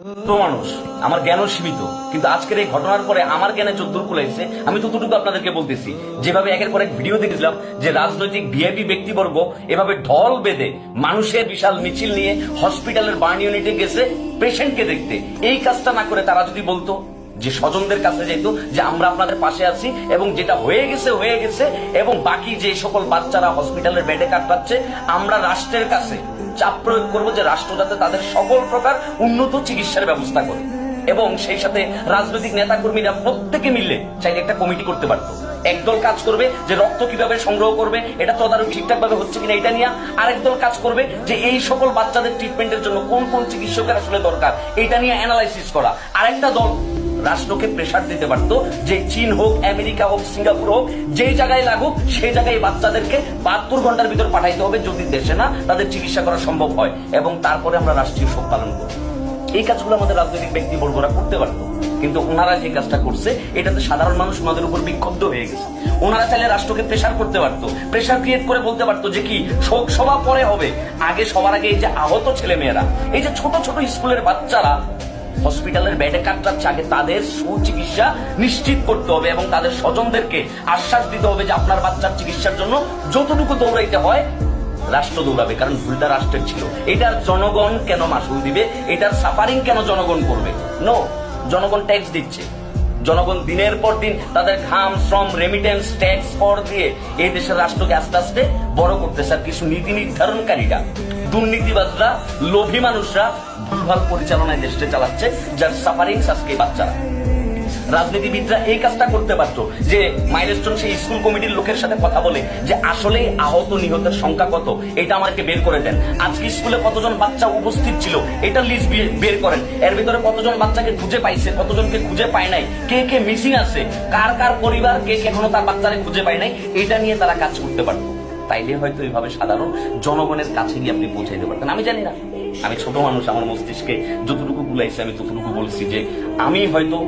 তো মানুষ, আমার জ্ঞানও সীমিত, কিন্তু আজকের এই ঘটনার পরে আমার জ্ঞানে যদ্দূর কুলাইছে আমি ততটুকু আপনাদেরকে বলতেছি। যেভাবে একের পর এক ভিডিও দেখেছিলাম যে রাজনৈতিক ভিআইপি ব্যক্তিবর্গ এভাবে ঢল বেঁধে মানুষের বিশাল মিছিল নিয়ে হসপিটালের বার্ন ইউনিটে গেছে পেশেন্টকে দেখতে, এই কাজটা না করে তারা যদি বলতো যে স্বজনদের কাছে যেত যে আমরা আপনাদের পাশে আছি এবং যেটা হয়ে গেছে এবং বাকি যে সকল বাচ্চারা হসপিটালের বেডে কাটাচ্ছে আমরা রাষ্ট্রের কাছে চাপ প্রয়োগ করবো যে রাষ্ট্র যাতে তাদের সকল প্রকার উন্নত চিকিৎসার ব্যবস্থা করে। এবং সেই সাথে রাজনৈতিক নেতাকর্মীরা প্রত্যেকে মিলে চাইলে একটা কমিটি করতে পারতো। একদল কাজ করবে যে রক্ত কিভাবে সংগ্রহ করবে এটা তদারক ঠিকঠাক ভাবে হচ্ছে কিনা এটা নিয়ে, আরেক দল কাজ করবে যে এই সকল বাচ্চাদের ট্রিটমেন্টের জন্য কোন কোন চিকিৎসকের আসলে দরকার এটা নিয়ে অ্যানালাইসিস করা। আরেকটা দল রাষ্ট্রকে প্রেসার দিতে পারতো যে চীন হোক, আমেরিকা হোক, সিঙ্গাপুর হোক, যেই জায়গায় লাগুক সেই জায়গায় বাচ্চাদেরকে 72 ঘন্টার ভিতর পাঠাইতে হবে যদি দেশে না তাদের চিকিৎসা করা সম্ভব হয়, এবং তারপরে আমরা রাষ্ট্রীয় শোক পালন করব। এই কাজগুলো আমাদের রাজনৈতিক ব্যক্তিবর্গরা করতে পারতো, কিন্তু ওনারা যে কাজটা করছে এটাতে সাধারণ মানুষ ওনাদের উপর বিক্ষুব্ধ হয়ে গেছে। ওনারা চাইলে রাষ্ট্রকে প্রেসার করতে পারতো, প্রেসার ক্রিয়েট করে বলতে পারতো যে কি শোক সভা পরে হবে, আগে সবার আগে এই যে আহত ছেলে মেয়েরা, এই যে ছোট ছোট স্কুলের বাচ্চারা হসপিটালের বেডে কাটাচ্ছে, আগে তাদের সুচিকিৎসা নিশ্চিত করতে হবে এবং তাদের স্বজনদেরকে আশ্বাস দিতে হবে যে আপনার বাচ্চার চিকিৎসার জন্য যতটুকু দৌড়াইতে হয় রাষ্ট্র দৌড়াবে, কারণ ভুলটা রাষ্ট্রের ছিল। এটার জনগণ কেন মাসুল দিবে, এটার সাফারিং কেন জনগণ করবে? নো, জনগণ ট্যাক্স দিচ্ছে, জনগণ দিনের পর দিন তাদের ঘাম, শ্রম, রেমিটেন্স, ট্যাক্স কর দিয়ে এই দেশের রাষ্ট্রকে আস্তে আস্তে বড় করতেছে। আর কিছু নীতি নির্ধারণকারীরা, দুর্নীতিবাজরা, লোভী মানুষরা ভুলভাল পরিচালনায় দেশটা চালাচ্ছে, যার সাফারিং আজকে বাচ্চারা। রাজনীতিবিদরা এই কাজটা করতে পারতো যে মাইলস্টোন সেই স্কুল কমিটির লোকের সাথে কথা বলে যে আসলে আহত নিহতের সংখ্যা কত এটা আমাকে বের করে দেন, আজকে স্কুলে কতজন বাচ্চা উপস্থিত ছিল এটা লিস্ট বের করেন, এর ভিতরে কতজন বাচ্চাকে খুঁজে পাইছে, কতজনকে খুঁজে পায় নাই, কে কে মিসিং আছে, কার কার পরিবার কে কে এখনো তার বাচ্চারে খুঁজে পায় নাই, এটা নিয়ে তারা কাজ করতে পারতো। তাইলে হয়তো এইভাবে সাধারণ জনগণের কাছে গিয়ে আপনি পৌঁছাইতে পারতেন। আমি জানি না, আমি ছোট মানুষ, আমার মস্তিষ্কে যতটুকু গুলাইছে আমি ততটুকু বলছি যে আমি হয়তো